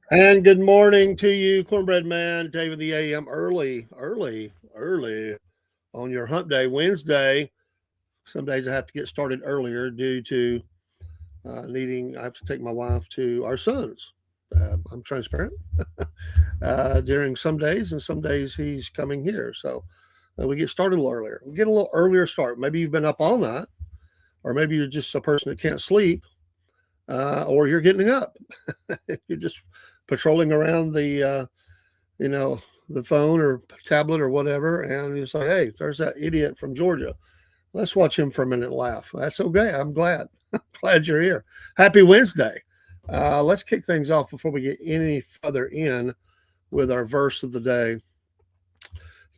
And good morning to you, Cornbread Man, David the AM, early on your hump day, Wednesday. Some days I have to get started earlier due to I have to take my wife to our sons. I'm transparent during some days, and some days he's coming here. So we get started a little earlier. We get a little earlier start. Maybe you've been up all night, or maybe you're just a person that can't sleep, or you're getting up. You're just patrolling around you know, the phone or tablet or whatever, and it's like, hey, there's that idiot from Georgia. Let's watch him for a minute and laugh. That's okay. I'm glad. Glad you're here. Happy Wednesday. Let's kick things off before we get any further in with our verse of the day.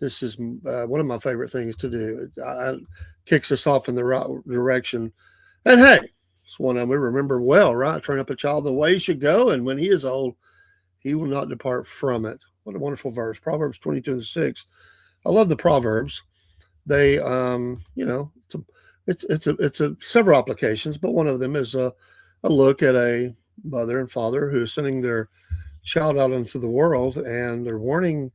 This is one of my favorite things to do. It kicks us off in the right direction. And hey, it's one we remember well, right? Train up a child the way he should go, and when he is old, he will not depart from it. What a wonderful verse. Proverbs 22:6. I love the Proverbs. They, it's a several applications, but one of them is a look at a mother and father who is sending their child out into the world, and they're warning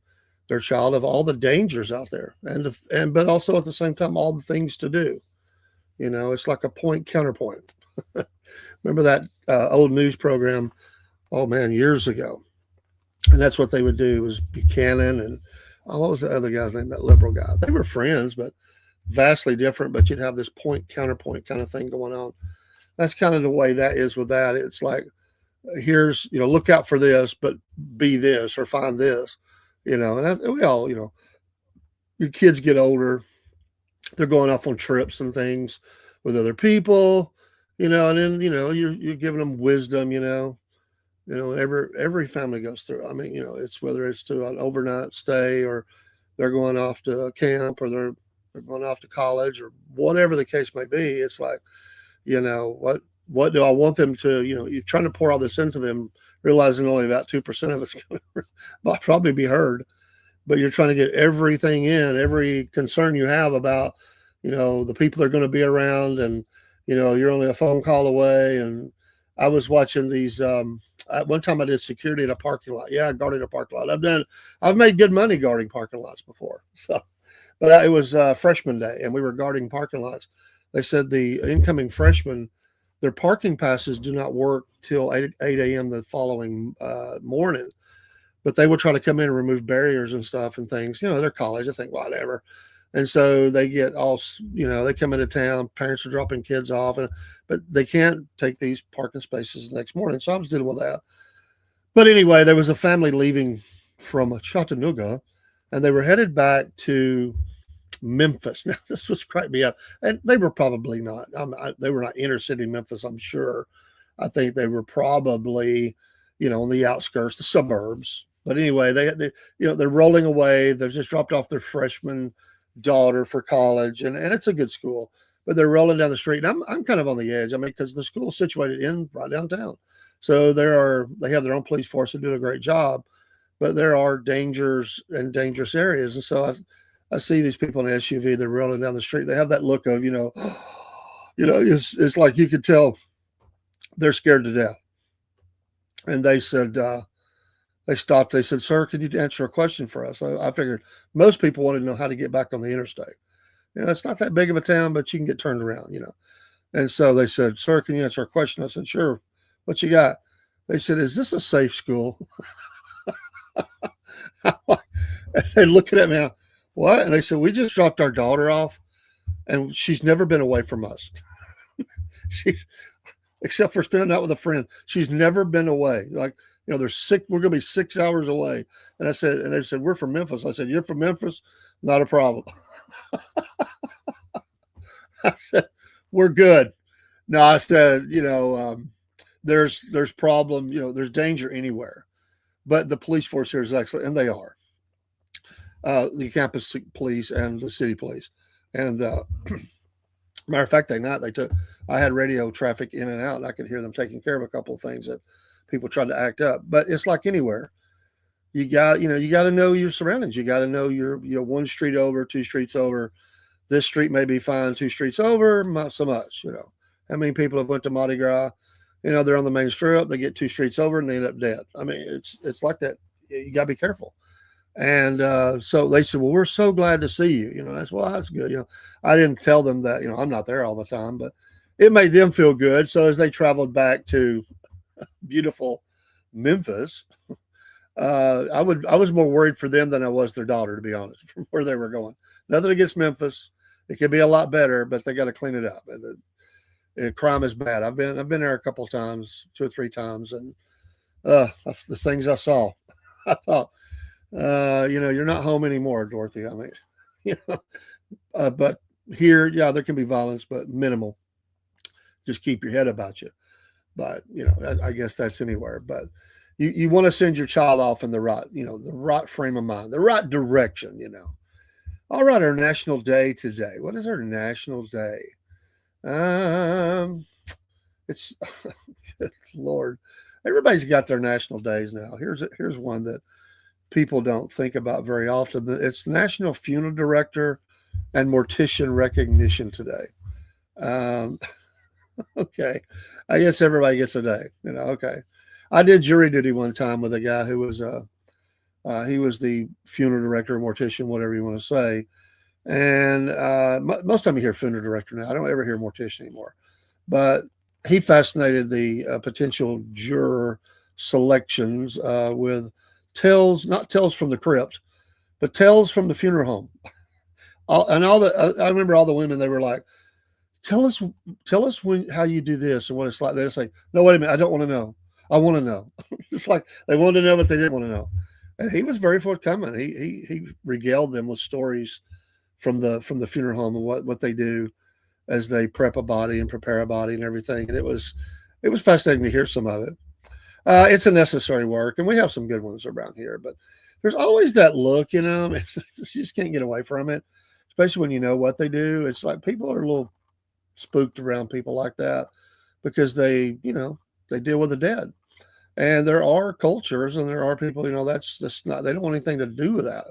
their child of all the dangers out there, but also at the same time all the things to do. It's like a point counterpoint. Remember that old news program? Oh man, years ago, and that's what they would do was Buchanan and what was the other guy's name? That liberal guy. They were friends, but vastly different. But you'd have this point counterpoint kind of thing going on. That's kind of the way that is with that. It's like here's look out for this, but be this or find this. And we all your kids get older, they're going off on trips and things with other people, and then you're giving them wisdom, every family goes through. I mean, it's whether it's to an overnight stay or they're going off to camp or they're going off to college or whatever the case may be. It's like, what do I want them to, you're trying to pour all this into them, realizing only about 2% of it's going to probably be heard, but you're trying to get everything in, every concern you have about, the people they're going to be around, and, you're only a phone call away. And I was watching these, one time I did security in a parking lot. Yeah, I guarded a parking lot. I've made good money guarding parking lots before. So, but it was freshman day, and we were guarding parking lots. They said the incoming freshmen, their parking passes do not work till 8 a.m. the following morning, but they will try to come in and remove barriers and stuff and things. They're college. I think whatever. And so they get all, they come into town. Parents are dropping kids off, but they can't take these parking spaces the next morning. So I was dealing with that. But anyway, there was a family leaving from Chattanooga, and they were headed back to Memphis. Now this was cracked me up, and they were probably not. They were not inner city Memphis. I'm sure. I think they were probably, on the outskirts, the suburbs. But anyway, they're rolling away. They've just dropped off their freshman daughter for college, and it's a good school. But they're rolling down the street, and I'm kind of on the edge. I mean, because the school's situated in right downtown, so they have their own police force and do a great job. But there are dangers and dangerous areas, and so I see these people in an SUV. They're rolling down the street. They have that look of it's like you could tell they're scared to death. And they said they stopped. They said, "Sir, could you answer a question for us?" I figured most people wanted to know how to get back on the interstate. It's not that big of a town, but you can get turned around. And so they said, "Sir, can you answer a question?" I said, "Sure. What you got?" They said, "Is this a safe school?" They're looking at me. What? And they said, "We just dropped our daughter off, and she's never been away from us. She's except for spending out with a friend. She's never been away. Like, there's six. We're gonna be 6 hours away." And they said, "We're from Memphis." I said, "You're from Memphis? Not a problem." I said, "We're good." No, I said, there's problem. There's danger anywhere, but the police force here is excellent, and they are. The campus police and the city police, and matter of fact, I had radio traffic in and out, and I could hear them taking care of a couple of things that people tried to act up. But it's like anywhere. You got to know your surroundings. You got to know your, one street over, two streets over. This street may be fine, two streets over, not so much. How many people have went to Mardi Gras, They're on the main strip. They get two streets over and they end up dead. I mean, it's like that. You got to be careful. And so they said, "Well, we're so glad to see you." That's well, that's good. I didn't tell them that. I'm not there all the time, but it made them feel good. So as they traveled back to beautiful Memphis, I was more worried for them than I was their daughter, to be honest, from where they were going. Nothing against Memphis; it could be a lot better, but they got to clean it up. And the crime is bad. I've been there a couple of times, 2 or 3 times, and that's the things I saw. I thought, you're not home anymore, Dorothy. I mean, you know, but here, yeah, there can be violence, but minimal. Just keep your head about you. But I guess that's anywhere. But you want to send your child off in the right frame of mind, the right direction. All right, our national day today. What is our national day? Um, it's good Lord. Everybody's got their national days now. Here's one that people don't think about very often. It's National Funeral Director and Mortician Recognition today. Um, okay, I guess everybody gets a day. Okay. I did jury duty one time with a guy who was he was the funeral director, mortician, whatever you want to say. And most time you hear funeral director now. I don't ever hear mortician anymore. But he fascinated the potential juror selections with tales, not tales from the crypt, but tales from the funeral home. I remember all the women. They were like, "Tell us, how you do this and what it's like." They say, "No, wait a minute, I don't want to know. I want to know." It's like they wanted to know, but they didn't want to know. And he was very forthcoming. He regaled them with stories from the funeral home and what they do as they prep a body and prepare a body and everything. And it was fascinating to hear some of it. It's a necessary work, and we have some good ones around here. But there's always that look, you just can't get away from it, especially when you know what they do. It's like people are a little spooked around people like that because they deal with the dead. And there are cultures and there are people, that's not, they don't want anything to do with that.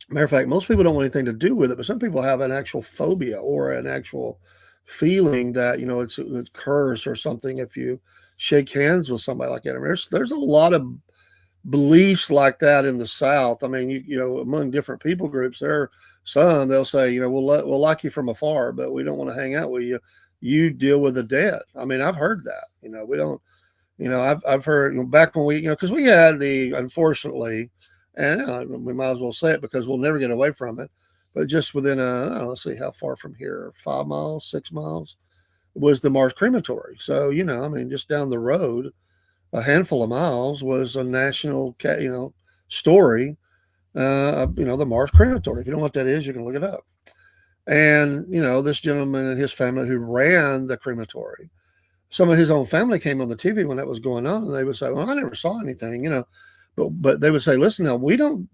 Matter of fact, most people don't want anything to do with it, but some people have an actual phobia or an actual feeling that, it's curse or something if you shake hands with somebody like that. I mean, there's a lot of beliefs like that in the South. I mean, among different people groups, there are some they'll say, we'll like you from afar, but we don't want to hang out with you. You deal with the dead. I mean, I've heard that. We don't. I've heard back when because we had unfortunately, and we might as well say it because we'll never get away from it. But just within let's see how far from here, 5 miles, 6 miles, was the Mars Crematory. So I mean, just down the road, a handful of miles was a national, story. The Mars Crematory. If you don't know what that is, you can look it up. And this gentleman and his family who ran the crematory, some of his own family came on the TV when that was going on, and they would say, "Well, I never saw anything," but they would say, "Listen, now we know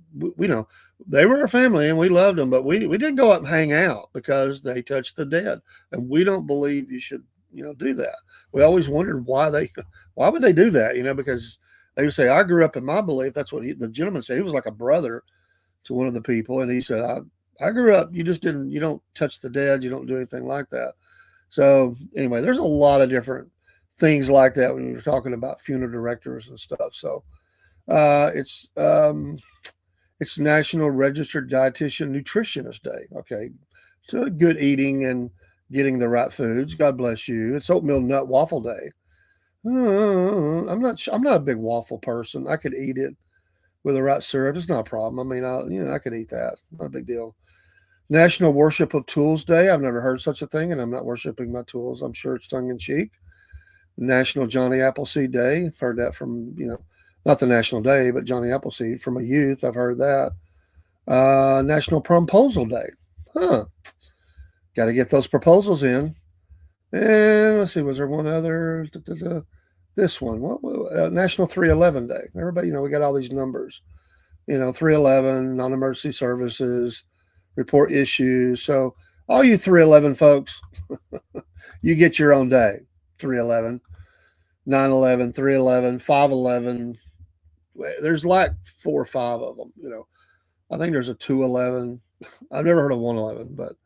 they were our family and we loved them, but we didn't go up and hang out because they touched the dead, and we don't believe you should do that." We always wondered why would they do that, because they would say, "I grew up in my belief." That's what the gentleman said. He was like a brother to one of the people, and he said, I grew up, you don't touch the dead, you don't do anything like that." So anyway, there's a lot of different things like that when you're talking about funeral directors and stuff. So it's National Registered Dietitian Nutritionist Day. Okay, so good eating and getting the right foods. God bless you. It's Oatmeal Nut Waffle Day. I'm not a big waffle person. I could eat it with the right syrup. It's not a problem. I mean, I could eat that. Not a big deal. National Worship of Tools Day. I've never heard such a thing, and I'm not worshiping my tools. I'm sure it's tongue in cheek. National Johnny Appleseed Day. I've heard that from, not the national day, but Johnny Appleseed from a youth. I've heard that. National Proposal Day. Huh. Got to get those proposals in. And let's see, was there one other? This one. National 311 Day. Everybody, we got all these numbers. 311, non-emergency services, report issues. So all you 311 folks, you get your own day. 311, 911, 311, 511. There's like 4 or 5 of them. I think there's a 211. I've never heard of 111, but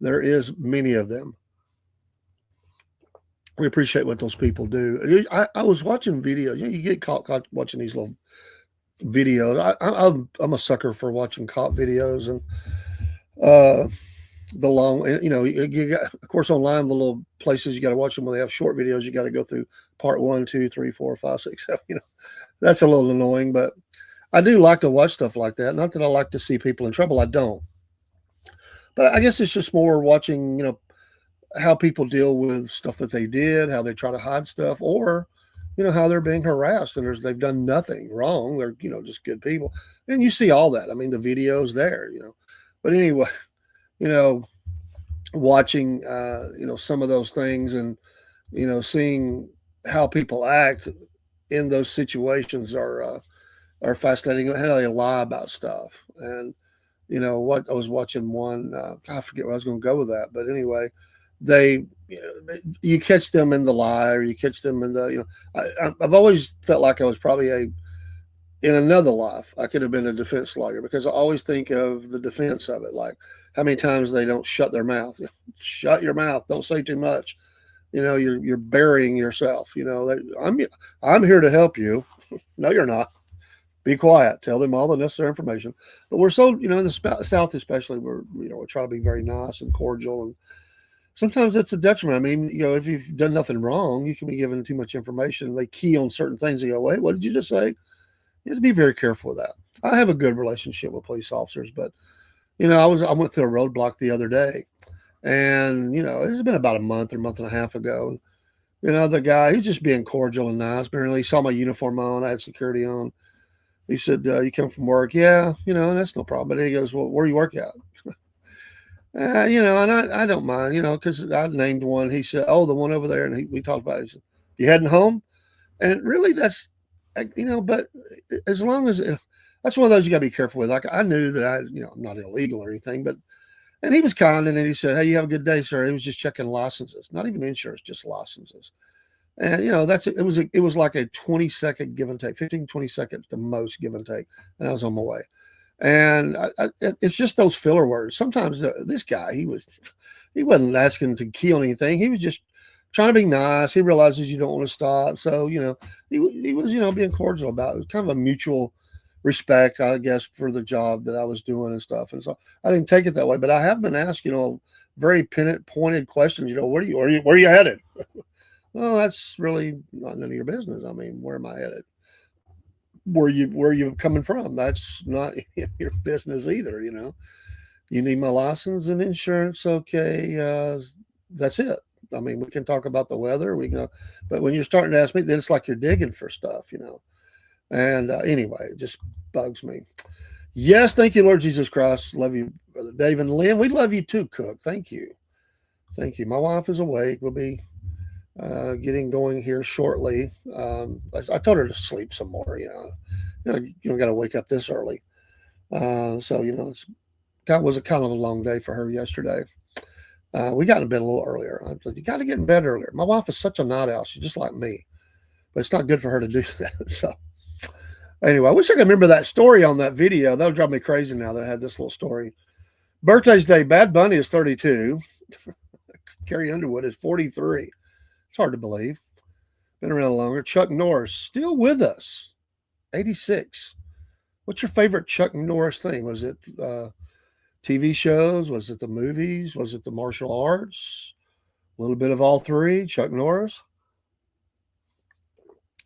there is many of them. We appreciate what those people do. I was watching videos. You get caught watching these little videos. I'm a sucker for watching cop videos and uh, the long. You got, of course, online the little places you got to watch them when they have short videos. You got to go through part one, two, three, four, five, six, seven. That's a little annoying, but I do like to watch stuff like that. Not that I like to see people in trouble. I don't. But I guess it's just more watching, how people deal with stuff that they did, how they try to hide stuff, or how they're being harassed and they've done nothing wrong. They're just good people, and you see all that. I mean, the videos there. But anyway, you know, watching some of those things and seeing how people act in those situations are fascinating. How they lie about stuff and what I was watching one. I forget where I was going to go with that, but anyway, they you catch them in the lie, or you catch them in the I've always felt like I was probably in another life I could have been a defense lawyer, because I always think of the defense of it, like how many times they don't shut their mouth. Shut your mouth, don't say too much. You're burying yourself. I'm here to help you. No, you're not. Be quiet. Tell them all the necessary information. But we're so, in the South especially, we try to be very nice and cordial, and sometimes it's a detriment. I mean, if you've done nothing wrong, you can be given too much information. They key on certain things and go, wait, what did you just say? You have to be very careful with that. I have a good relationship with police officers, but I went through a roadblock the other day, and it's been about a month and a half ago. The guy, he's just being cordial and nice. Apparently, he saw my uniform on. I had security on. He said, "You come from work?" Yeah, and that's no problem. But he goes, "Well, where do you work at?" And I don't mind, because I named one. He said, "Oh, the one over there," and we talked about it. He said, "You heading home?" And really, that's, but as long as that's one of those you got to be careful with. Like, I knew that I'm not illegal or anything, but and he was kind, and then he said, "Hey, you have a good day, sir." He was just checking licenses, not even insurance, just licenses. And that's it was like a 20-second give and take, 15, 20 seconds the most give and take, and I was on my way. And it's just those filler words. Sometimes this guy, he wasn't asking to kill anything. He was just trying to be nice. He realizes you don't want to stop, so he was being cordial about it. It was kind of a mutual respect, I guess, for the job that I was doing and stuff. And so I didn't take it that way, but I have been asked, very pointed questions. Where are you headed? Well, that's really not none of your business. I mean, where am I headed? Where you coming from? That's not your business either. You need my license and insurance. Okay, that's it. I mean, we can talk about the weather. But when you're starting to ask me, then it's like you're digging for stuff. And anyway, it just bugs me. Yes, thank you, Lord Jesus Christ. Love you, Brother Dave and Lynn. We love you too, Cook. Thank you. Thank you. My wife is awake. We'll be getting going here shortly. I told her to sleep some more. You don't got to wake up this early. So was a kind of a long day for her yesterday. We got in bed a little earlier. I said, you got to get in bed earlier. My wife is such a night owl. She's just like me, but it's not good for her to do that. So anyway, I wish I could remember that story on that video. That would drive me crazy now that I had this little story. Birthdays day. Bad Bunny is 32. Carrie Underwood is 43. It's hard to believe. Been around longer. Chuck Norris, still with us, 86. What's your favorite Chuck Norris thing? Was it TV shows? Was it the movies? Was it the martial arts? A little bit of all three. Chuck Norris,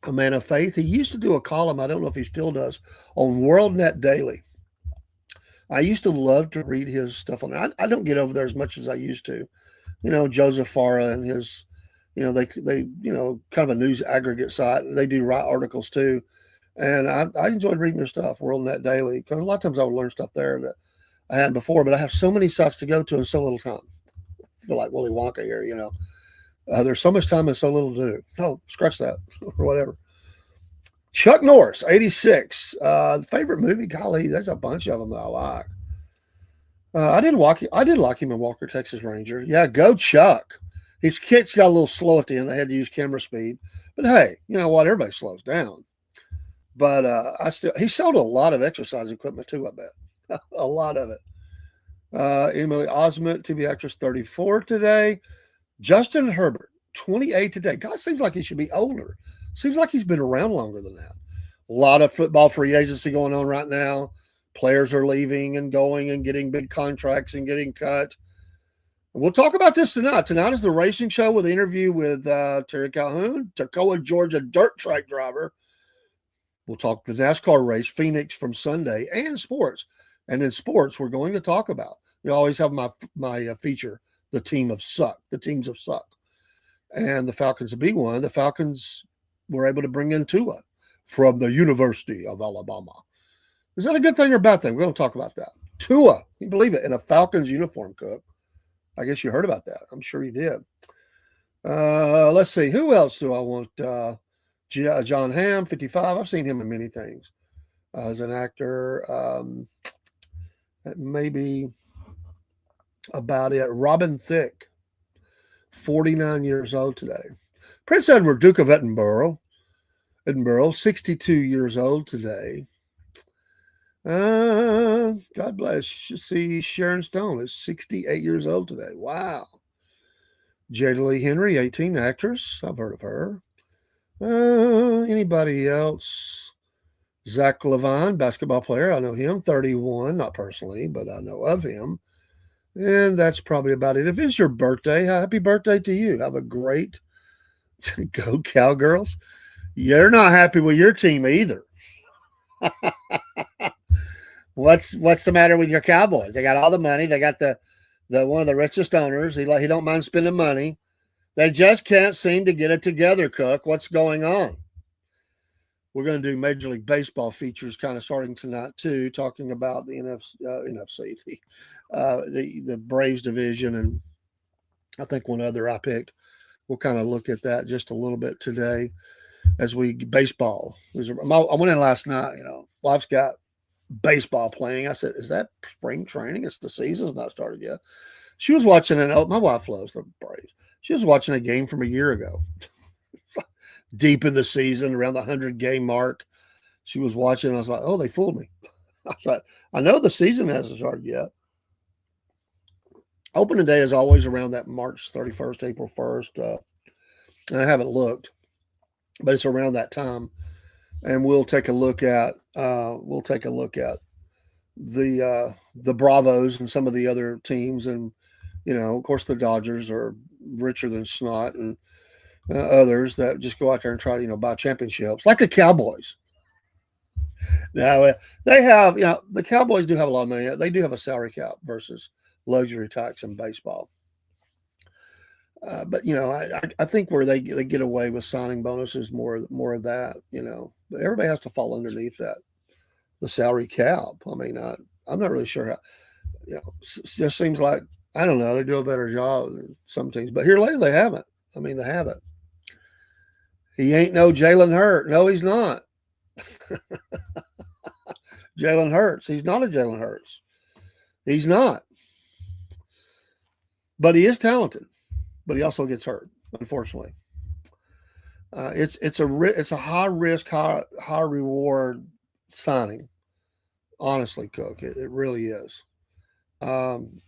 a man of faith. He used to do a column, I don't know if he still does, on WorldNet Daily. I used to love to read his stuff on there. I don't get over there as much as I used to. Joseph Farah and his, they kind of a news aggregate site. They do write articles too. And I enjoyed reading their stuff, WorldNet Daily, because a lot of times I would learn stuff there that I hadn't before, but I have so many sites to go to and so little time. I feel like Willy Wonka here. There's so much time and so little to do. No, scratch that or whatever. Chuck Norris, 86. Favorite movie? Golly, there's a bunch of them that I like. I did like him in Walker, Texas Ranger. Yeah, go Chuck. His kicks got a little slow at the end. They had to use camera speed. But hey, you know what? Everybody slows down. But he sold a lot of exercise equipment too, I bet. A lot of it. Emily Osment, TV actress, 34 today. Justin Herbert, 28 today. God, seems like he should be older. Seems like he's been around longer than that. A lot of football free agency going on right now. Players are leaving and going and getting big contracts and getting cut. We'll talk about this tonight. Tonight is the racing show with an interview with Terry Calhoun, Toccoa, Georgia dirt track driver. We'll talk the NASCAR race, Phoenix from Sunday, and sports. And in sports, we're going to talk about. We always have my feature, the teams of suck. And the Falcons will be one. The Falcons were able to bring in Tua from the University of Alabama. Is that a good thing or a bad thing? We're going to talk about that. Tua, can you believe it, in a Falcons uniform, Cook. I guess you heard about that. I'm sure you did. Let's see. Who else do I want? John Hamm, 55. I've seen him in many things as an actor. Maybe about it. Robin Thicke, 49 years old today. Prince Edward, Duke of Edinburgh, 62 years old today. God bless. You see, Sharon Stone is 68 years old today. Wow. Jada Lee Henry, 18, actress. I've heard of her. Anybody else? Zach Levine, basketball player. I know him, 31, not personally, but I know of him. And that's probably about it. If it's your birthday, happy birthday to you. Have a great go Cowgirls. You're not happy with your team either. What's the matter with your Cowboys? They got all the money. They got the one of the richest owners. He don't mind spending money. They just can't seem to get it together, Cook. What's going on? We're going to do Major League Baseball features kind of starting tonight too, talking about the NFC, the Braves division, and I think one other I picked. We'll kind of look at that just a little bit today as we baseball. I went in last night. Wife's got baseball playing. I said, "Is that spring training? It's the season's not started yet." She was watching my wife loves the Braves. She was watching a game from a year ago, deep in the season, around the 100-game mark. She was watching. I was like, "Oh, they fooled me." I was like, "I know the season hasn't started yet." Opening day is always around that March 31st, April 1st. And I haven't looked, but it's around that time. And we'll take a look at the Bravos and some of the other teams, and of course the Dodgers are richer than snot, and others that just go out there and try to buy championships, like the Cowboys. Now they have the Cowboys do have a lot of money. They do have a salary cap versus luxury tax in baseball. But I think where they get away with signing bonuses, more of that, but everybody has to fall underneath that, the salary cap. I mean, I'm not really sure how, it just seems like, I don't know, they do a better job than some teams, but here lately they haven't. I mean, they haven't. He ain't no Jalen Hurts. No, he's not. Jalen Hurts. He's not a Jalen Hurts. He's not. But he is talented. But he also gets hurt, unfortunately. It's a high risk, high reward signing. Honestly, Cook, it really is.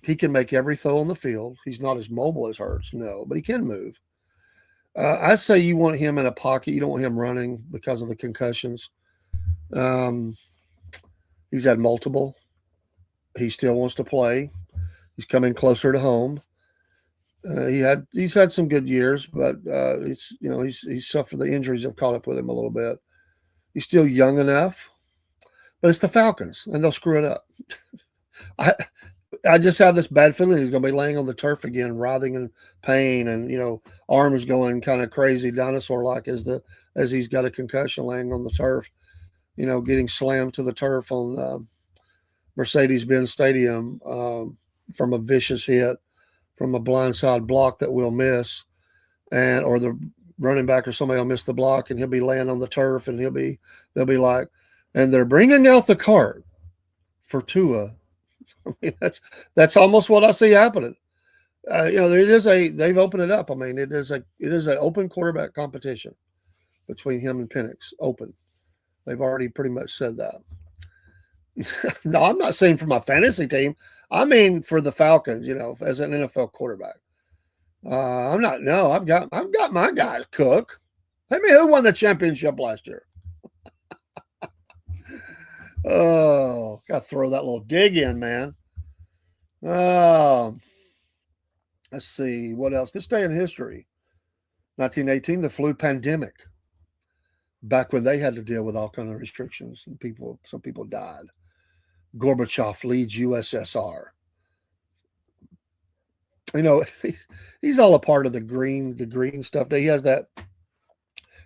He can make every throw on the field. He's not as mobile as Hurts, no, but he can move. I'd say you want him in a pocket. You don't want him running because of the concussions. He's had multiple. He still wants to play. He's coming closer to home. He's had some good years, but he's suffered, the injuries have caught up with him a little bit. He's still young enough, but it's the Falcons, and they'll screw it up. I just have this bad feeling he's going to be laying on the turf again, writhing in pain, and arms going kind of crazy, dinosaur-like as he's got a concussion, laying on the turf, getting slammed to the turf on Mercedes-Benz Stadium from a vicious hit, from a blindside block that we'll miss, or the running back or somebody will miss the block, and he'll be laying on the turf, and they'll be like, and they're bringing out the cart for Tua. I mean, that's almost what I see happening. They've opened it up. I mean, it is an open quarterback competition between him and Penix. Open. They've already pretty much said that. No, I'm not saying for my fantasy team. I mean for the Falcons, as an NFL quarterback. I'm not. No, I've got my guys cook. Tell me who won the championship last year. Oh, got to throw that little dig in, man. Oh, let's see what else. This day in history, 1918, the flu pandemic. Back when they had to deal with all kind of restrictions and some people died. Gorbachev leads USSR. You know, he's all a part of the green stuff. He has that.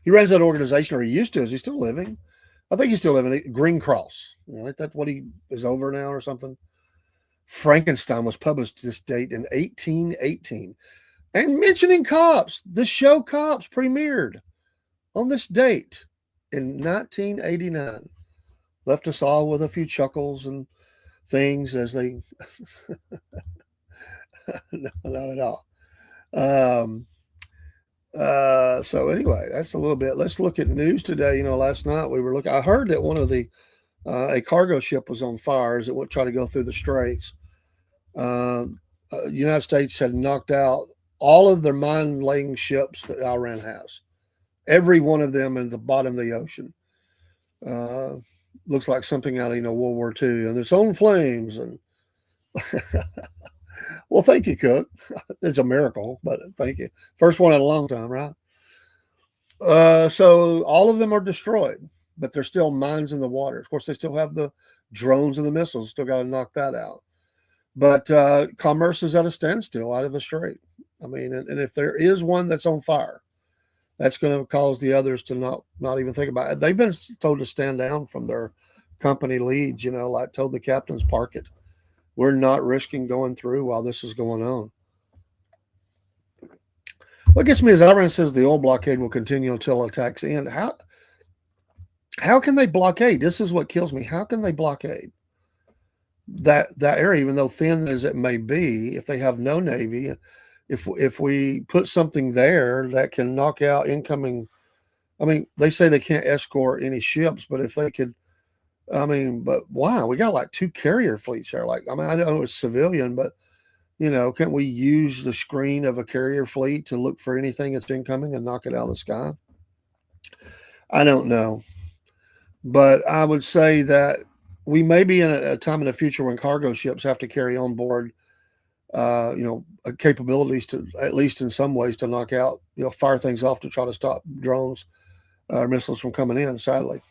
He runs that organization, or he used to. Is he still living? I think he's still living. Green Cross. You know, that's what he is over now, or something. Frankenstein was published this date in 1818. And mentioning Cops, the show Cops premiered on this date in 1989. Left us all with a few chuckles and things as they. No, not at all. Um, so anyway, that's a little bit. Let's look at news today. You know, last night we were looking. I heard that one of the a cargo ship was on fire as it would try to go through the straits. United States had knocked out all of their mine-laying ships that Iran has. Every one of them in the bottom of the ocean. Uh, Looks like something out of World War II, and its own flames. And well, thank you, Cook. It's a miracle, but thank you. First one in a long time, right? So all of them are destroyed, but there's still mines in the water. Of course, they still have the drones and the missiles. Still got to knock that out. But commerce is at a standstill out of the strait. I mean, and if there is one that's on fire, that's going to cause the others to not even think about it. They've been told to stand down from their company leads. Like told the captains, park it. We're not risking going through while this is going on. What gets me is Iran says the oil blockade will continue until attacks end. How can they blockade? This is what kills me. How can they blockade that area, even though thin as it may be? If they have no navy, if we put something there that can knock out incoming, I mean, they say they can't escort any ships, but if they could, I mean, but wow, we got like 2 carrier fleets there. Like, I mean, I know it's civilian, but can't we use the screen of a carrier fleet to look for anything that's incoming and knock it out of the sky? I don't know. But I would say that we may be in a time in the future when cargo ships have to carry on board, capabilities to, at least in some ways, to knock out, fire things off to try to stop drones or missiles from coming in, sadly.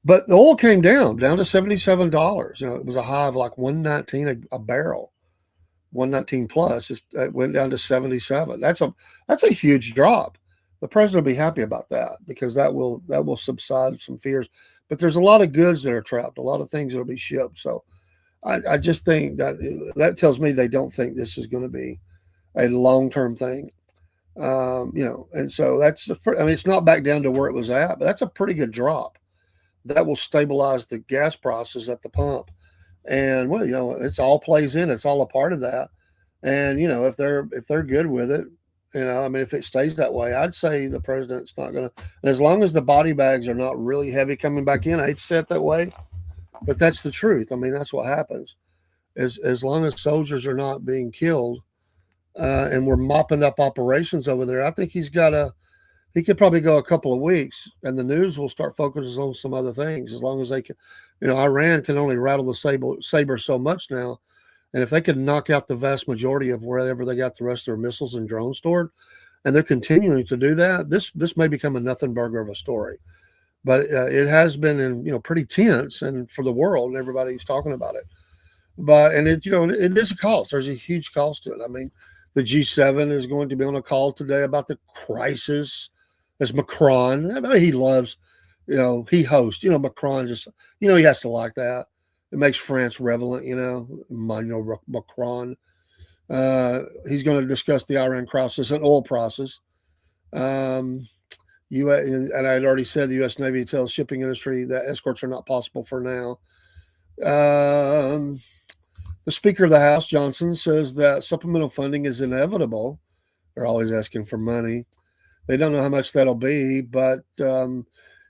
But the oil came down to $77. It was a high of like 119 a barrel. 119 plus. It went down to 77. That's a huge drop. The president will be happy about that because that will subside some fears. But there's a lot of goods that are trapped, a lot of things that will be shipped. So I just think that tells me they don't think this is going to be a long-term thing. And so it's not back down to where it was at, but that's a pretty good drop. That will stabilize the gas prices at the pump. And well, it's all plays in. It's all a part of that. And if they're good with it, I mean, if it stays that way, I'd say the president's not going to. And as long as the body bags are not really heavy coming back in, I hate to say it that way, but that's the truth. I mean, that's what happens. As long as soldiers are not being killed, and we're mopping up operations over there, I think he could probably go a couple of weeks, and the news will start focusing on some other things. As long as they can, Iran can only rattle the saber so much now, and if they could knock out the vast majority of wherever they got the rest of their missiles and drones stored, and they're continuing to do that, this may become a nothing burger of a story. But it has been pretty tense, and for the world, and everybody's talking about it. But it is a cost. There's a huge cost to it. I mean, the G7 is going to be on a call today about the crisis. As Macron, I mean, he loves, he hosts. Macron just, he has to like that. It makes France relevant, Macron. He's going to discuss the Iran crisis and oil prices. And I had already said the U.S. Navy tells shipping industry that escorts are not possible for now. The Speaker of the House, Johnson, says that supplemental funding is inevitable. They're always asking for money. They don't know how much that'll be, but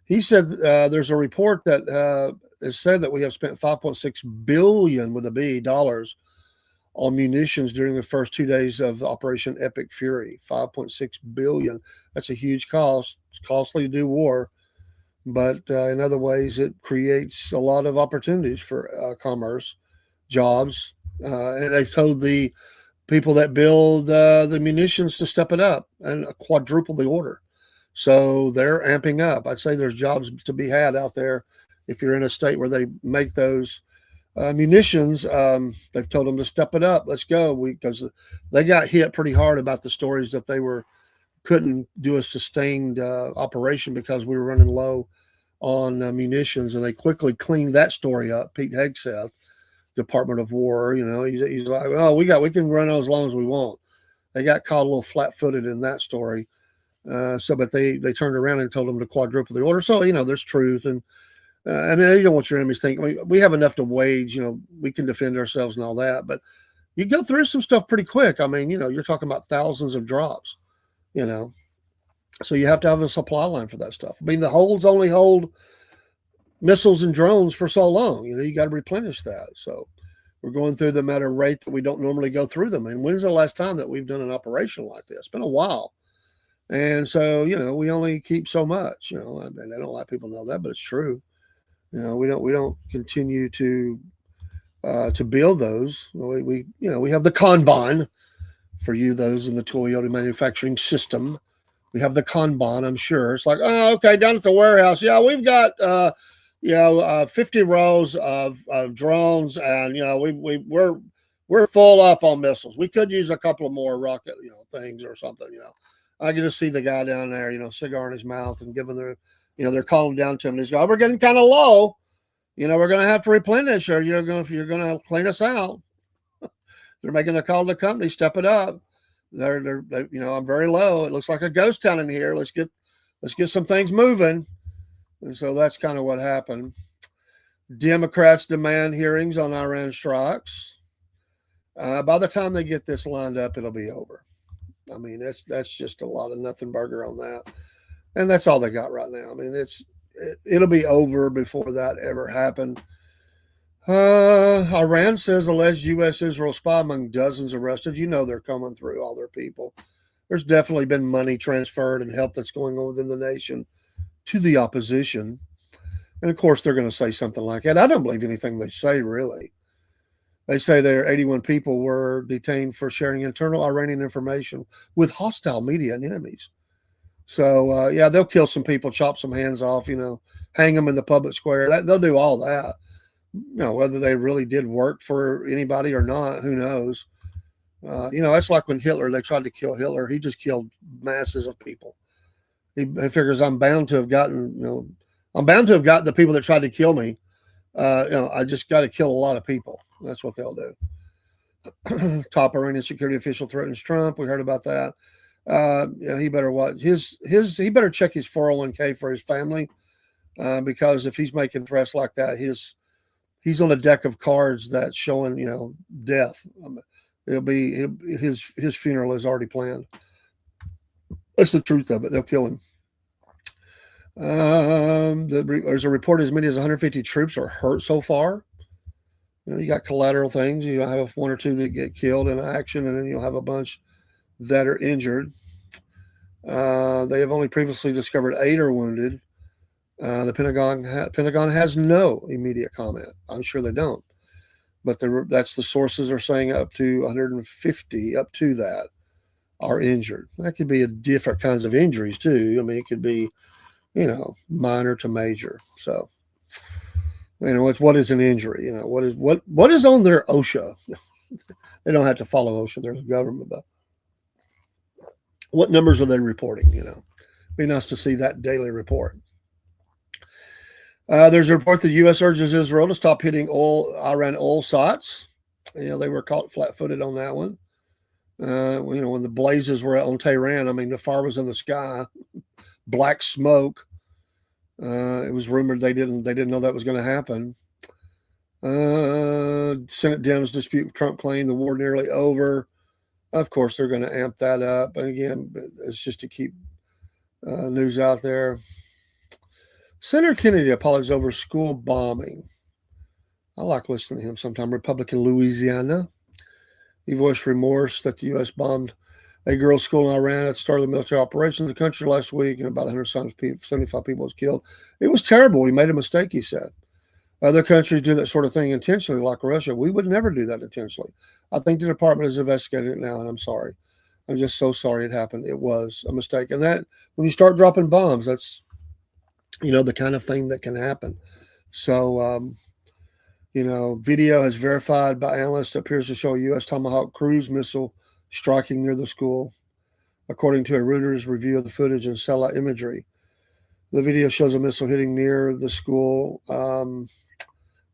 he said there's a report that has said that we have spent $5.6 billion with a B dollars on munitions during the first 2 days of Operation Epic Fury. 5.6 billion. That's a huge cost. It's costly to do war, but in other ways, it creates a lot of opportunities for commerce, jobs, and they've told the people that build the munitions to step it up and quadruple the order. So they're amping up. I'd say there's jobs to be had out there if you're in a state where they make those munitions. They've told them to step it up. Let's go, because they got hit pretty hard about the stories that they couldn't do a sustained operation because we were running low on munitions, and they quickly cleaned that story up. Pete Hegseth, Department of War, he's like, oh, we can run as long as we want. They got caught a little flat-footed in that story. But they turned around and told them to quadruple the order. So there's truth, and I mean, you don't want your enemies thinking we have enough to wage. We can defend ourselves and all that, but you go through some stuff pretty quick. I mean, you're talking about thousands of drops. So you have to have a supply line for that stuff. I mean, the holds only hold missiles and drones for so long. You got to replenish that. So we're going through them at a rate that we don't normally go through them. And when's the last time that we've done an operation like this? It's been a while. And so, we only keep so much, and I don't let people know that, but it's true. We don't continue to build those. We have the Kanban for you, those in the Toyota manufacturing system. We have the Kanban, I'm sure. It's like, oh, okay, down at the warehouse. Yeah, we've got, 50 rows of drones, and, we're full up on missiles. We could use a couple of more rocket, things or something, I can just see the guy down there, cigar in his mouth and giving their, they're calling down to him. He's going, we're getting kind of low. We're going to have to replenish, or you're going to clean us out. They're making a call to the company, step it up. They're I'm very low. It looks like a ghost town in here. Let's get some things moving. And so that's kind of what happened. Democrats demand hearings on Iran strikes. By the time they get this lined up, it'll be over. I mean, that's just a lot of nothing burger on that, and that's all they got right now. I mean, it'll be over before that ever happened. Iran says alleged U.S.-Israel spy among dozens arrested. They're coming through all their people. There's definitely been money transferred and help that's going on within the nation to the opposition, and of course they're going to say something like that. I don't believe anything they say, really. They say there 81 people were detained for sharing internal Iranian information with hostile media and enemies. So, they'll kill some people, chop some hands off, hang them in the public square. They'll do all that. Whether they really did work for anybody or not, who knows? It's like when they tried to kill Hitler. He just killed masses of people. He figures I'm bound to have gotten the people that tried to kill me. I just got to kill a lot of people. That's what they'll do. Top Iranian security official threatens Trump. We heard about that. He better watch he better check his 401k for his family, because if he's making threats like that, he's on a deck of cards that's showing death. It'll be his funeral is already planned. That's the truth of it. They'll kill him. There's a report as many as 150 troops are hurt so far. You got collateral things. You have one or two that get killed in action, and then you'll have a bunch that are injured. They have only previously discovered 8 are wounded. The Pentagon has no immediate comment. I'm sure they don't, but that's the sources are saying up to 150, up to that, are injured. That could be a different kinds of injuries too. I mean, it could be, minor to major. So, what is an injury? What is on their OSHA? They don't have to follow OSHA. There's a government, but what numbers are they reporting? Be nice to see that daily report. There's a report the U.S. urges Israel to stop hitting Iran oil sites. They were caught flat-footed on that one. When the blazes were on Tehran, I mean, the fire was in the sky, black smoke. It was rumored they didn't know that was going to happen. Senate Dems dispute Trump claim the war nearly over. Of course, they're going to amp that up. And again, it's just to keep news out there. Senator Kennedy apologized over school bombing. I like listening to him sometime. Republican Louisiana. He voiced remorse that the U.S. bombed a girls' school in Iran at the start of the military operation in the country last week, and about 175 people was killed. It was terrible. We made a mistake, he said. Other countries do that sort of thing intentionally, like Russia. We would never do that intentionally. I think the department is investigating it now, and I'm sorry. I'm just so sorry it happened. It was a mistake. And that, when you start dropping bombs, that's, the kind of thing that can happen. So, video has verified by analysts appears to show a U.S. Tomahawk cruise missile striking near the school, according to a Reuters review of the footage and satellite imagery. The video shows a missile hitting near the school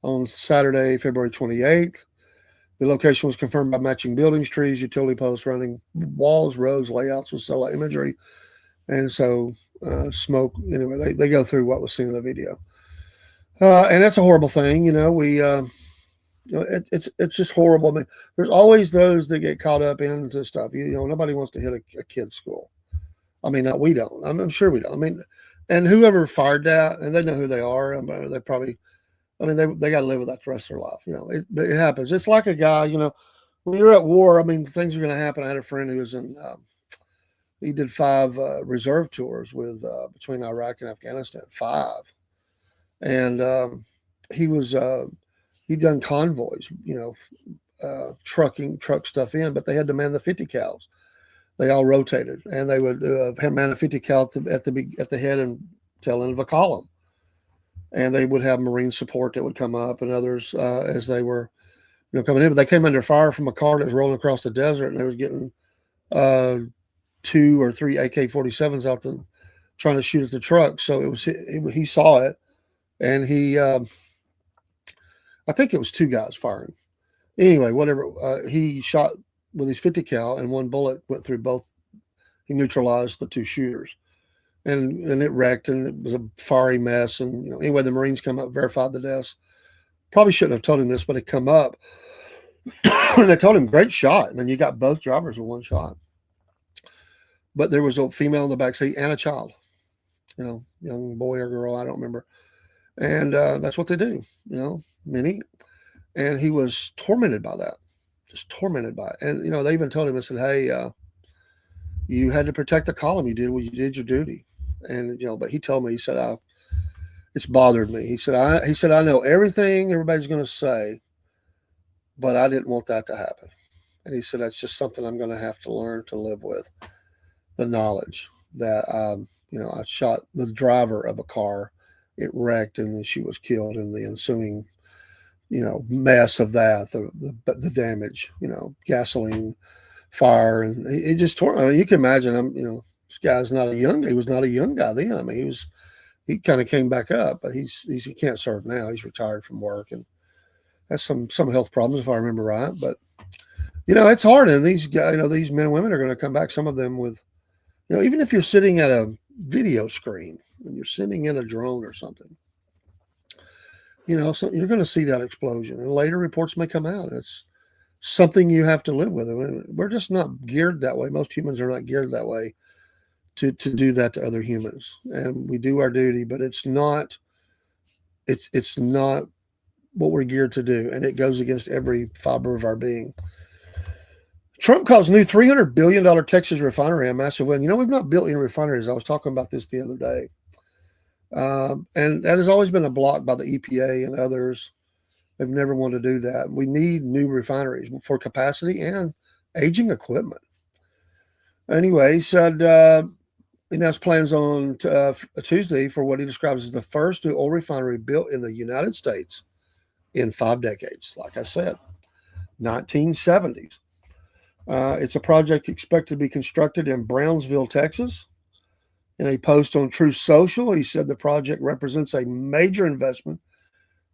on Saturday, February 28th. The location was confirmed by matching buildings, trees, utility posts, running walls, roads, layouts with satellite imagery. And so smoke, anyway, they go through what was seen in the video. And that's a horrible thing. It's just horrible. I mean, there's always those that get caught up into stuff. Nobody wants to hit a kid's school. I mean, we don't. I'm sure we don't. I mean, and whoever fired that, and they know who they are. They probably, they got to live with that the rest of their life. It happens. It's like a guy, when you're at war, things are going to happen. I had a friend who was he did 5 reserve tours with between Iraq and Afghanistan, 5. And he'd done convoys, truck stuff in, but they had to man the 50 cals. They all rotated, and they would man a 50 cal at the head and tail end of a column. And they would have Marine support that would come up, and others as they were, coming in. But they came under fire from a car that was rolling across the desert, and they was getting 2 or 3 AK-47s out there trying to shoot at the truck. So he saw it, and he, I think it was 2 guys firing. Anyway, whatever, he shot with his 50 cal, and one bullet went through both. He neutralized the 2 shooters. And it wrecked, and it was a fiery mess. And anyway, the Marines come up, verified the deaths. Probably shouldn't have told him this, but it come up, and they told him, "Great shot." You got both drivers with 1 shot, but there was a female in the back seat and a child, young boy or girl, I don't remember. And that's what they do, many. And he was tormented by that, just tormented by it. And they even told him, I said, "Hey, you had to protect the column. You did your duty." And but he told me, he said, "It's bothered me." He said, "I know everything everybody's going to say, but I didn't want that to happen." And he said, "That's just something I'm going to have to learn to live with, the knowledge that I shot the driver of a car, it wrecked, and then she was killed in the ensuing mess of that, the damage, gasoline." Fire, and he just tore. You can imagine. This guy's not he was not a young guy then. He kind of came back up, but he can't serve now. He's retired from work and has some health problems, if I remember right. But it's hard, and these guys, these men and women are going to come back. Some of them with, even if you're sitting at a video screen and you're sitting in a drone or something, so you're going to see that explosion, and later reports may come out. It's something you have to live with. We're just not geared that way. Most humans are not geared that way to do that to other humans. And we do our duty, but it's not what we're geared to do. And it goes against every fiber of our being. Trump calls new $300 billion Texas refinery a massive win. We've not built any refineries. I was talking about this the other day. And that has always been a block by the EPA and others. They've never wanted to do that. We need new refineries for capacity and aging equipment. Anyway, he said he announced plans on Tuesday for what he describes as the first new oil refinery built in the United States in 5 decades. Like I said, 1970s. It's a project expected to be constructed in Brownsville, Texas. In a post on Truth Social, he said the project represents a major investment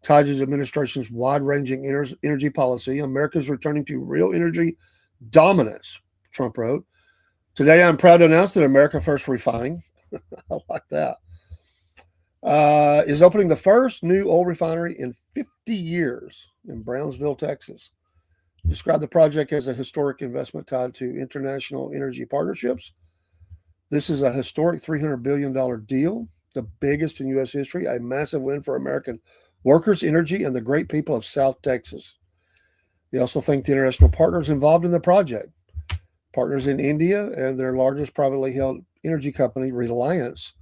tied to his administration's wide-ranging energy policy. America's returning to real energy dominance, Trump wrote. Today, I'm proud to announce that America First Refining, I like that, is opening the first new oil refinery in 50 years in Brownsville, Texas. He described the project as a historic investment tied to international energy partnerships. This is a historic $300 billion deal, the biggest in U.S. history, a massive win for American workers, energy, and the great people of South Texas. He also thanked the international partners involved in the project, partners in India and their largest privately held energy company, Reliance,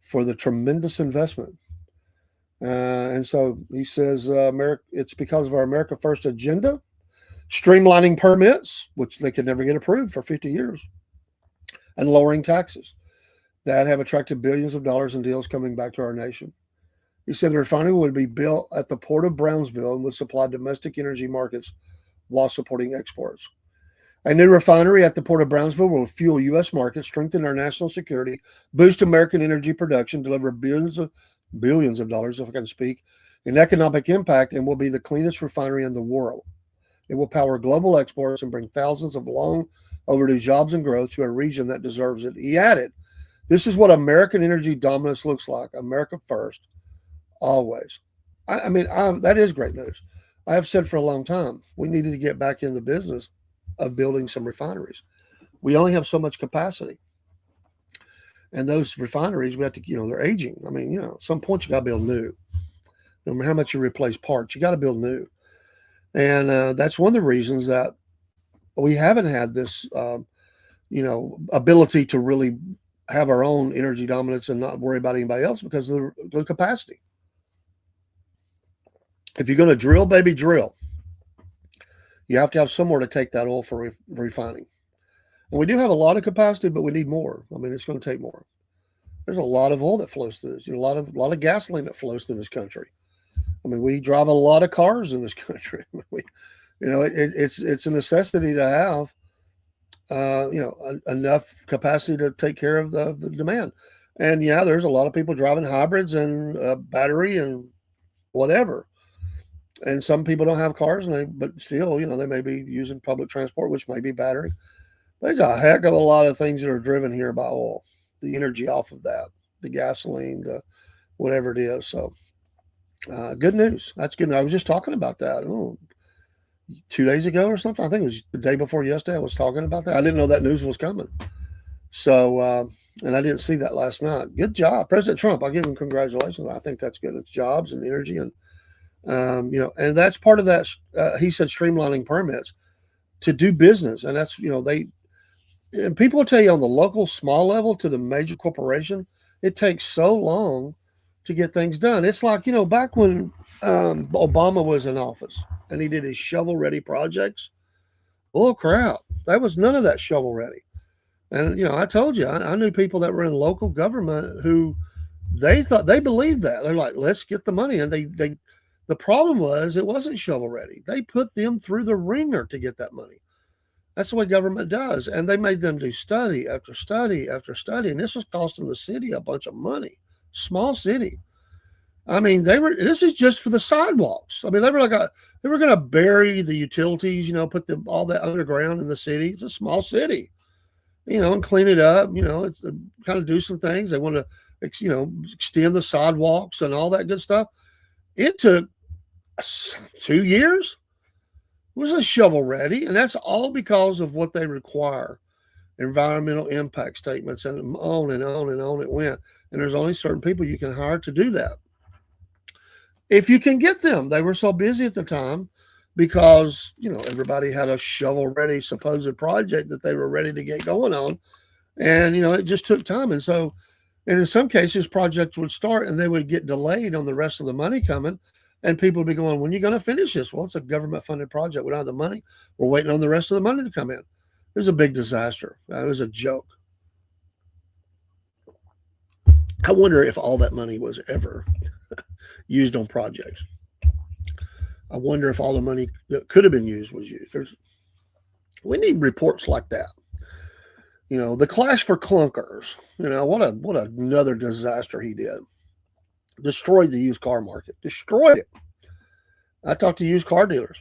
for the tremendous investment. And so he says, America, it's because of our America First agenda, streamlining permits, which they could never get approved for 50 years, and lowering taxes that have attracted billions of dollars in deals coming back to our nation. He said the refinery would be built at the port of Brownsville and would supply domestic energy markets while supporting exports. A new refinery at the port of Brownsville will fuel U.S. markets, strengthen our national security, boost American energy production, deliver billions of dollars, if I can speak, in economic impact, and will be the cleanest refinery in the world. It will power global exports and bring thousands of long overdue jobs and growth to a region that deserves it. He added, this is what American energy dominance looks like. America first, always. That is great news. I have said for a long time, we needed to get back in the business of building some refineries. We only have so much capacity. And those refineries, we have to, they're aging. At some point you got to build new. No matter how much you replace parts, you got to build new. And that's one of the reasons that we haven't had this, ability to really have our own energy dominance and not worry about anybody else because of the capacity. If you're going to drill, baby, drill. You have to have somewhere to take that oil for refining. And we do have a lot of capacity, but we need more. It's going to take more. There's a lot of oil that flows through this. A lot of gasoline that flows through this country. We drive a lot of cars in this country. It's a necessity to have, enough capacity to take care of the demand. And yeah, there's a lot of people driving hybrids and battery and whatever. And some people don't have cars, but still, they may be using public transport, which may be battery. There's a heck of a lot of things that are driven here by oil, the energy off of that, the gasoline, the whatever it is. So, good news. That's good. I was just talking about that 2 days ago or something. I think it was the day before yesterday. I was talking about that. I didn't know that news was coming. So, and I didn't see that last night. Good job, President Trump. I'll give him congratulations. I think that's good. It's jobs and energy and. And that's part of that. He said streamlining permits to do business, and that's and people will tell you on the local small level to the major corporation, it takes so long to get things done. It's like back when Obama was in office and he did his shovel-ready projects. Oh crap, that was none of that shovel-ready. And I told you I knew people that were in local government who they believed that they're like, let's get the money, and they. The problem was it wasn't shovel ready. They put them through the ringer to get that money. That's the way government does. And they made them do study after study after study. And this was costing the city a bunch of money. Small city. This is just for the sidewalks. They were they were going to bury the utilities, put all that underground in the city. It's a small city, and clean it up, it's kind of do some things. They want to, extend the sidewalks and all that good stuff. It took 2 years. It was a shovel ready, and that's all because of what they require. Environmental impact statements, and on and on and on it went. And there's only certain people you can hire to do that. If you can get them. They were so busy at the time because, everybody had a shovel ready supposed project that they were ready to get going on. And, it just took time. And so, and in some cases, projects would start and they would get delayed on the rest of the money coming. And people would be going, when are you going to finish this? Well, it's a government-funded project. We don't have the money. We're waiting on the rest of the money to come in. It was a big disaster. It was a joke. I wonder if all that money was ever used on projects. I wonder if all the money that could have been used was used. We need reports like that. The Clash for Clunkers. What another disaster he did. Destroyed the used car market. Destroyed it. I talked to used car dealers,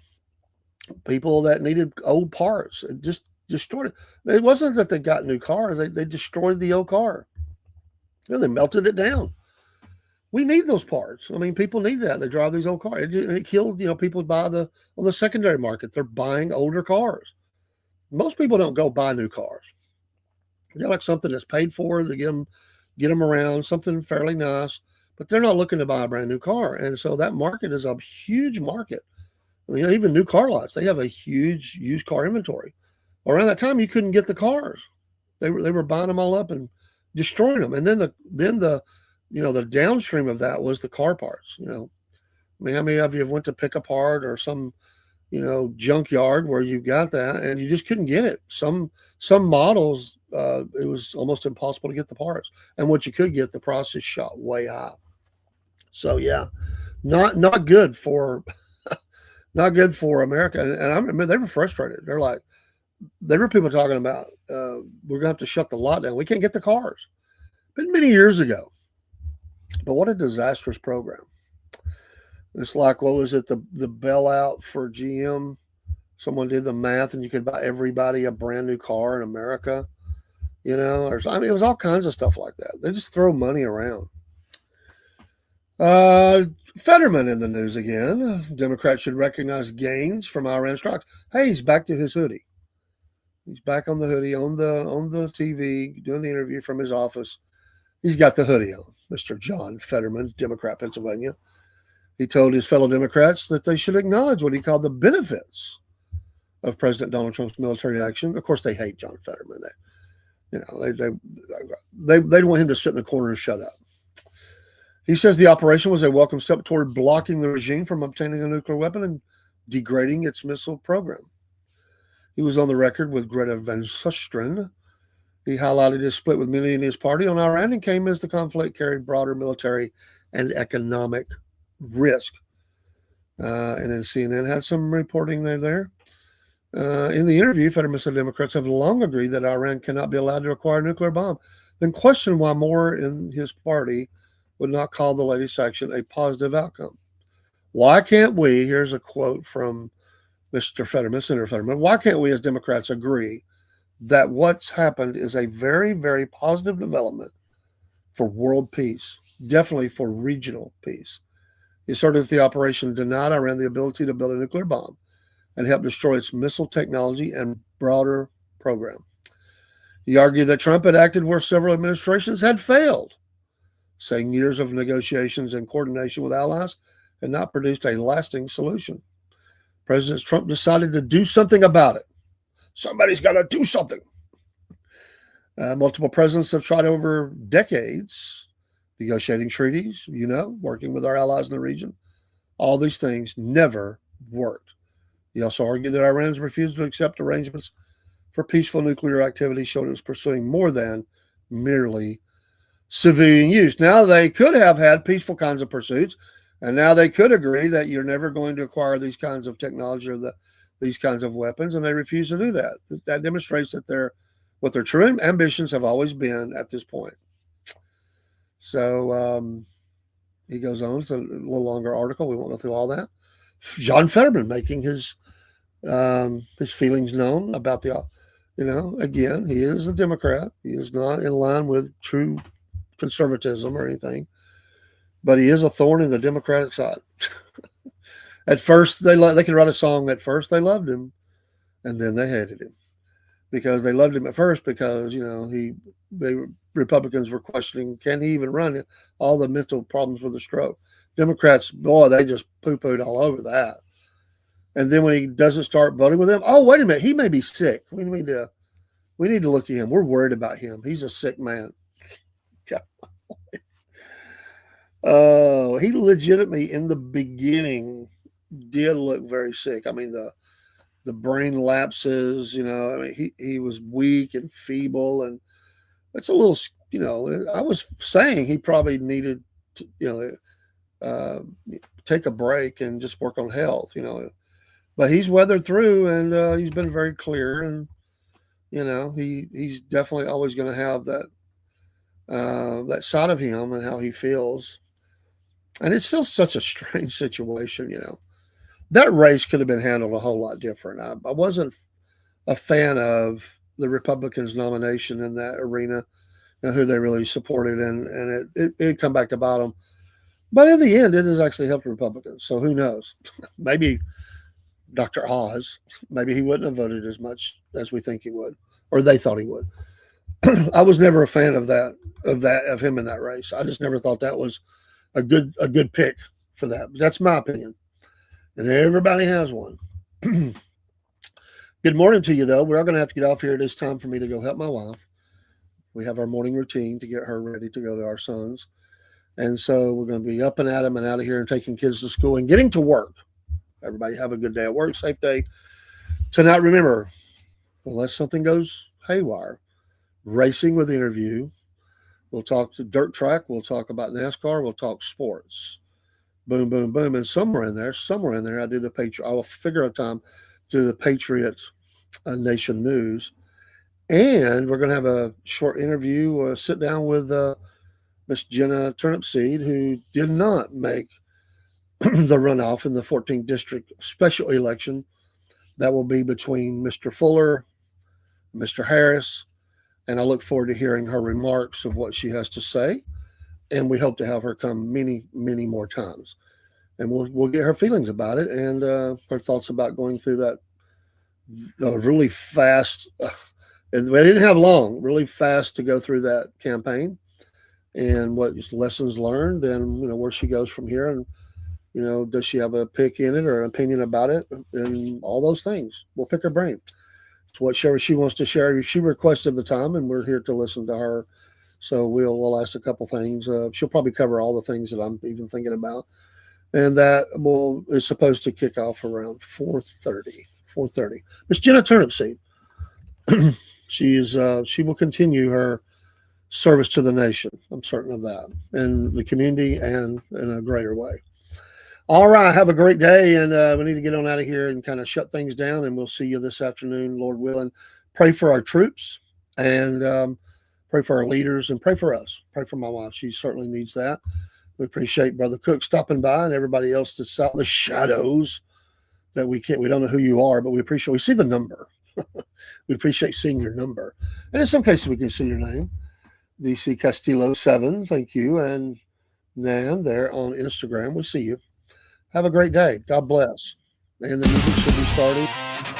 people that needed old parts. It just destroyed it. It wasn't that they got new cars. They destroyed the old car. They melted it down. We need those parts. People need that. They drive these old cars. It killed, people buy on the secondary market. They're buying older cars. Most people don't go buy new cars. They like something that's paid for to get them around, something fairly nice. But they're not looking to buy a brand new car. And so that market is a huge market. I mean, even new car lots, they have a huge used car inventory. Around that time, you couldn't get the cars. They were buying them all up and destroying them. And then the the downstream of that was the car parts. I mean, how many of you have went to pick apart or some junkyard where you got that and you just couldn't get it. Some models, it was almost impossible to get the parts, and what you could get, the price is shot way high. So yeah, not good for not good for America. And I remember they were frustrated. There were people talking about we're gonna have to shut the lot down. We can't get the cars. Been many years ago, but what a disastrous program. It's like, what was it, the bailout for GM? Someone did the math, and you could buy everybody a brand new car in America. Or I mean, it was all kinds of stuff like that. They just throw money around. Fetterman in the news again. Democrats should recognize gains from Iran strikes. Hey, he's back to his hoodie. He's back on the hoodie on the TV doing the interview from his office. He's got the hoodie on. Mr. John Fetterman, Democrat, Pennsylvania. He told his fellow Democrats that they should acknowledge what he called the benefits of President Donald Trump's military action. Of course, they hate John Fetterman. They want him to sit in the corner and shut up. He says the operation was a welcome step toward blocking the regime from obtaining a nuclear weapon and degrading its missile program. He was on the record with Greta Van Susteren. He highlighted his split with many in his party on Iran and came as the conflict carried broader military and economic risk. And then CNN had some reporting there. In the interview, Fetterman said Democrats have long agreed that Iran cannot be allowed to acquire a nuclear bomb, then questioned why more in his party would not call the latest action a positive outcome. Why can't we, here's a quote from Mr. Fetterman, Senator Fetterman, why can't we as Democrats agree that what's happened is a very, very positive development for world peace, definitely for regional peace? He asserted that the operation denied Iran the ability to build a nuclear bomb and help destroy its missile technology and broader program. He argued that Trump had acted where several administrations had failed, saying years of negotiations and coordination with allies had not produced a lasting solution. President Trump decided to do something about it. Somebody's got to do something. Multiple presidents have tried over decades, negotiating treaties, working with our allies in the region. All these things never worked. He also argued that Iran's refusal to accept arrangements for peaceful nuclear activity showed it was pursuing more than merely civilian use. Now, they could have had peaceful kinds of pursuits, and now they could agree that you're never going to acquire these kinds of technology or these kinds of weapons, and they refuse to do that. That demonstrates that what their true ambitions have always been at this point. So he goes on. It's a little longer article. We won't go through all that. John Fetterman making his feelings known about again, he is a Democrat. He is not in line with true conservatism or anything, but he is a thorn in the Democratic side. At first, they could write a song. At first, they loved him, and then they hated him because they loved him at first because Republicans were questioning, can he even run? All the mental problems with the stroke. Democrats, boy, they just poo-pooed all over that. And then when he doesn't start voting with them, oh, wait a minute, he may be sick. We need to look at him. We're worried about him. He's a sick man. He legitimately, in the beginning, did look very sick. I mean, the brain lapses, he was weak and feeble, and it's a little, I was saying he probably needed to, take a break and just work on health, but he's weathered through, and he's been very clear, and he's definitely always going to have that side of him and how he feels. And it's still such a strange situation, That race could have been handled a whole lot different. I wasn't a fan of the Republicans' nomination in that arena, who they really supported, and it come back to bite them. But in the end, it has actually helped Republicans. So who knows? Maybe Dr. Oz, maybe he wouldn't have voted as much as we think he would, or they thought he would. I was never a fan of him in that race. I just never thought that was a good pick for that. That's my opinion. and everybody has one. Good morning to you, though. We're going to have to get off here. It is time for me to go help my wife. We have our morning routine to get her ready to go to our sons. And so we're going to be up and at 'em and out of here and taking kids to school and getting to work. Everybody have a good day at work, safe day. Tonight, remember, unless something goes haywire, racing with interview. We'll talk to dirt track. We'll talk about NASCAR. We'll talk sports. Boom, boom, boom. And somewhere in there, I do the Patriot. I will figure out time to do the Patriots Nation News. And we're going to have a short interview, sit down with Miss Jenna Turnipseed, who did not make the runoff in the 14th district special election. That will be between Mr. Fuller, Mr. Harris, and I look forward to hearing her remarks of what she has to say. And we hope to have her come many, many more times. And we'll get her feelings about it and her thoughts about going through that really fast. They didn't have long, really fast to go through that campaign and what lessons learned and, where she goes from here. And, does she have a pick in it or an opinion about it and all those things? We'll pick her brain. It's whatever she wants to share. She requested the time and we're here to listen to her. So we'll ask a couple things. She'll probably cover all the things that I'm even thinking about. And that is supposed to kick off around 4:30. 4:30. Miss Jenna Turnipseed. She will continue her service to the nation. I'm certain of that, and the community, and in a greater way. All right, have a great day, and we need to get on out of here and kind of shut things down. And we'll see you this afternoon, Lord willing. Pray for our troops, and pray for our leaders, and pray for us. Pray for my wife; she certainly needs that. We appreciate Brother Cook stopping by, and everybody else that's out in the shadows. That we don't know who you are, but we see the number. We appreciate seeing your number. And in some cases, we can see your name. DC Castillo 7, thank you. And Nan there on Instagram, we see you. Have a great day. God bless. And the music should be starting.